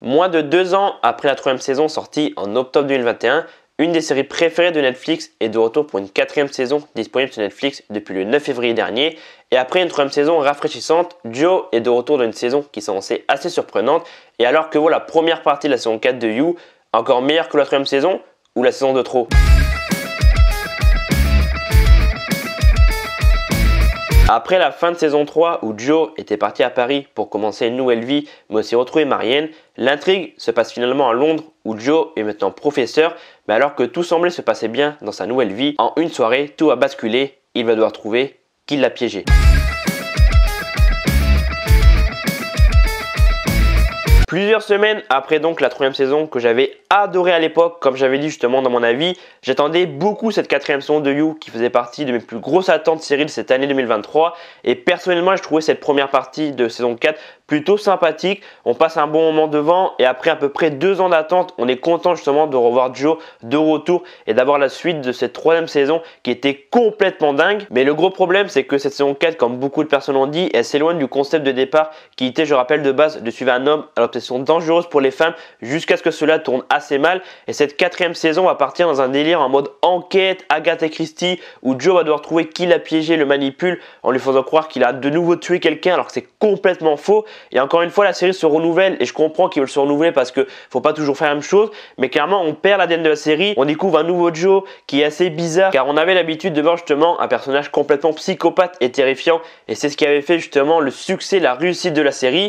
Moins de 2 ans après la 3e saison sortie en octobre 2021, une des séries préférées de Netflix est de retour pour une 4e saison disponible sur Netflix depuis le 9 février dernier. Et après une 3e saison rafraîchissante, Joe est de retour dans une saison qui s'annonçait assez surprenante. Et alors que vaut la première partie de la saison 4 de You, encore meilleure que la 3e saison ou la saison de trop? Après la fin de saison 3 où Joe était parti à Paris pour commencer une nouvelle vie mais aussi retrouver Marianne, l'intrigue se passe finalement à Londres où Joe est maintenant professeur, mais alors que tout semblait se passer bien dans sa nouvelle vie, en une soirée tout a basculé, il va devoir trouver qui l'a piégé. Plusieurs semaines après donc la 3e saison que j'avais adoré à l'époque, comme j'avais dit justement dans mon avis, j'attendais beaucoup cette 4e saison de You qui faisait partie de mes plus grosses attentes séries de cette année 2023 et personnellement je trouvais cette première partie de saison 4 plutôt sympathique. On passe un bon moment devant et après à peu près 2 ans d'attente, on est content justement de revoir Joe de retour et d'avoir la suite de cette 3e saison qui était complètement dingue. Mais le gros problème c'est que cette saison 4, comme beaucoup de personnes ont dit, elle s'éloigne du concept de départ qui était, je rappelle de base, de suivre un homme à l'obsession dangereuse pour les femmes jusqu'à ce que cela tourne assez mal. Et cette 4e saison va partir dans un délire en mode enquête, Agatha Christie, où Joe va devoir trouver qui l'a piégé, le manipule en lui faisant croire qu'il a de nouveau tué quelqu'un alors que c'est complètement faux. Et encore une fois, la série se renouvelle et je comprends qu'ils veulent se renouveler parce que faut pas toujours faire la même chose, mais clairement on perd l'ADN de la série. On découvre un nouveau Joe qui est assez bizarre car on avait l'habitude de voir justement un personnage complètement psychopathe et terrifiant et c'est ce qui avait fait justement le succès, la réussite de la série.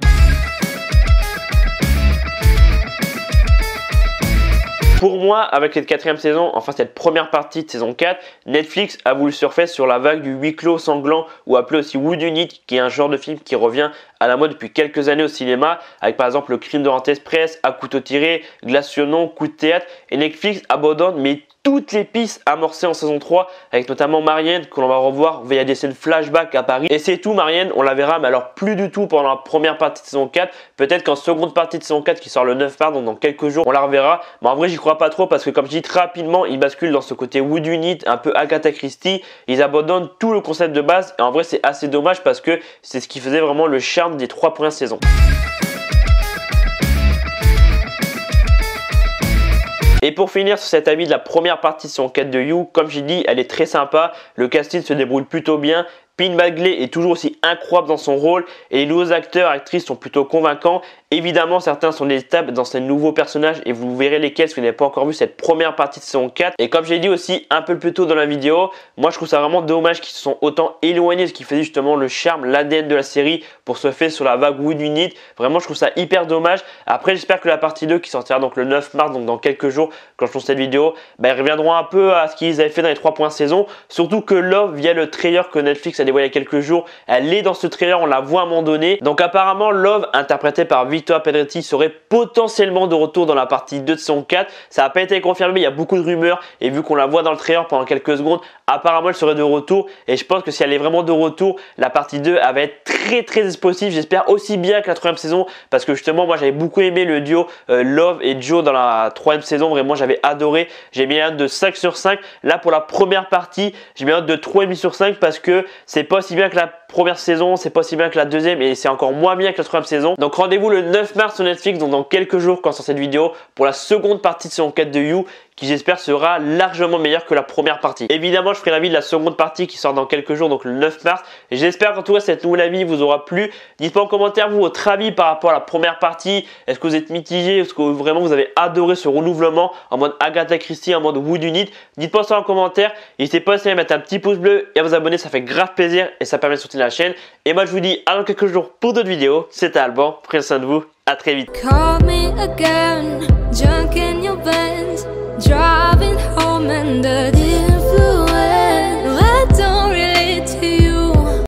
Pour moi, avec cette 4e saison, enfin cette première partie de saison 4, Netflix a voulu surfer sur la vague du huis clos sanglant ou appelé aussi whodunit, qui est un genre de film qui revient à la mode depuis quelques années au cinéma, avec par exemple Le Crime d'Orient Express, À couteau tiré, Glace sur nom, Coup de théâtre, et Netflix abandonne mais toutes les pistes amorcées en saison 3, avec notamment Marianne que l'on va revoir via des scènes flashback à Paris. Et c'est tout, Marianne, on la verra, mais alors plus du tout pendant la première partie de saison 4. Peut-être qu'en seconde partie de saison 4 qui sort le 9 mars, donc dans quelques jours, on la reverra. Mais en vrai, j'y crois pas trop parce que comme je dis, très rapidement, ils basculent dans ce côté whodunit, un peu Agatha Christie. Ils abandonnent tout le concept de base et en vrai, c'est assez dommage parce que c'est ce qui faisait vraiment le charme des 3 premières saisons. Et pour finir sur cet avis de la première partie de saison 4 de You, comme j'ai dit, elle est très sympa, le casting se débrouille plutôt bien, Pin Bagley est toujours aussi incroyable dans son rôle et les nouveaux acteurs et actrices sont plutôt convaincants. Évidemment, certains sont des étapes dans ces nouveaux personnages et vous verrez lesquels si vous n'avez pas encore vu cette première partie de saison 4. Et comme j'ai dit aussi un peu plus tôt dans la vidéo, moi je trouve ça vraiment dommage qu'ils se sont autant éloignés de ce qui faisait justement le charme, l'ADN de la série pour se faire sur la vague whodunit. Vraiment, je trouve ça hyper dommage. Après, j'espère que la partie 2 qui sortira donc le 9 mars, donc dans quelques jours, quand je tourne cette vidéo, ils reviendront un peu à ce qu'ils avaient fait dans les 3 premières saisons. Surtout que Love, via le trailer que Netflix a dévoilé il y a quelques jours, elle est dans ce trailer, on la voit à un moment donné. Donc apparemment, Love, interprété par Victoria Pedretti, serait potentiellement de retour dans la partie 2 de saison 4. Ça n'a pas été confirmé, il y a beaucoup de rumeurs et vu qu'on la voit dans le trailer pendant quelques secondes, apparemment elle serait de retour et je pense que si elle est vraiment de retour, la partie 2 elle va être très explosive. J'espère aussi bien que la 3e saison parce que justement moi j'avais beaucoup aimé le duo Love et Joe dans la 3e saison. Vraiment j'avais adoré, j'ai mis un note de 5 sur 5. Là pour la première partie, j'ai mis un note de 3,5 sur 5 parce que c'est pas aussi bien que la première saison, c'est pas aussi bien que la 2e et c'est encore moins bien que la 3e saison. Donc rendez-vous le 9 mars sur Netflix, donc dans quelques jours quand sort cette vidéo, pour la seconde partie de saison 4 de You, qui j'espère sera largement meilleure que la première partie. Évidemment, je ferai l'avis de la seconde partie qui sort dans quelques jours, donc le 9 mars. Et j'espère qu'en tout cas, cette nouvelle avis vous aura plu. Dites-moi en commentaire, vous, votre avis par rapport à la première partie. Est-ce que vous êtes mitigé? Est-ce que vraiment vous avez adoré ce renouvellement en mode Agatha Christie, en mode whodunit? Dites-moi ça en commentaire. N'hésitez pas aussi à mettre un petit pouce bleu et à vous abonner, ça fait grave plaisir et ça permet de soutenir la chaîne. Et moi, je vous dis à dans quelques jours pour d'autres vidéos. C'était Alban, prenez soin de vous, à très vite. Driving home and the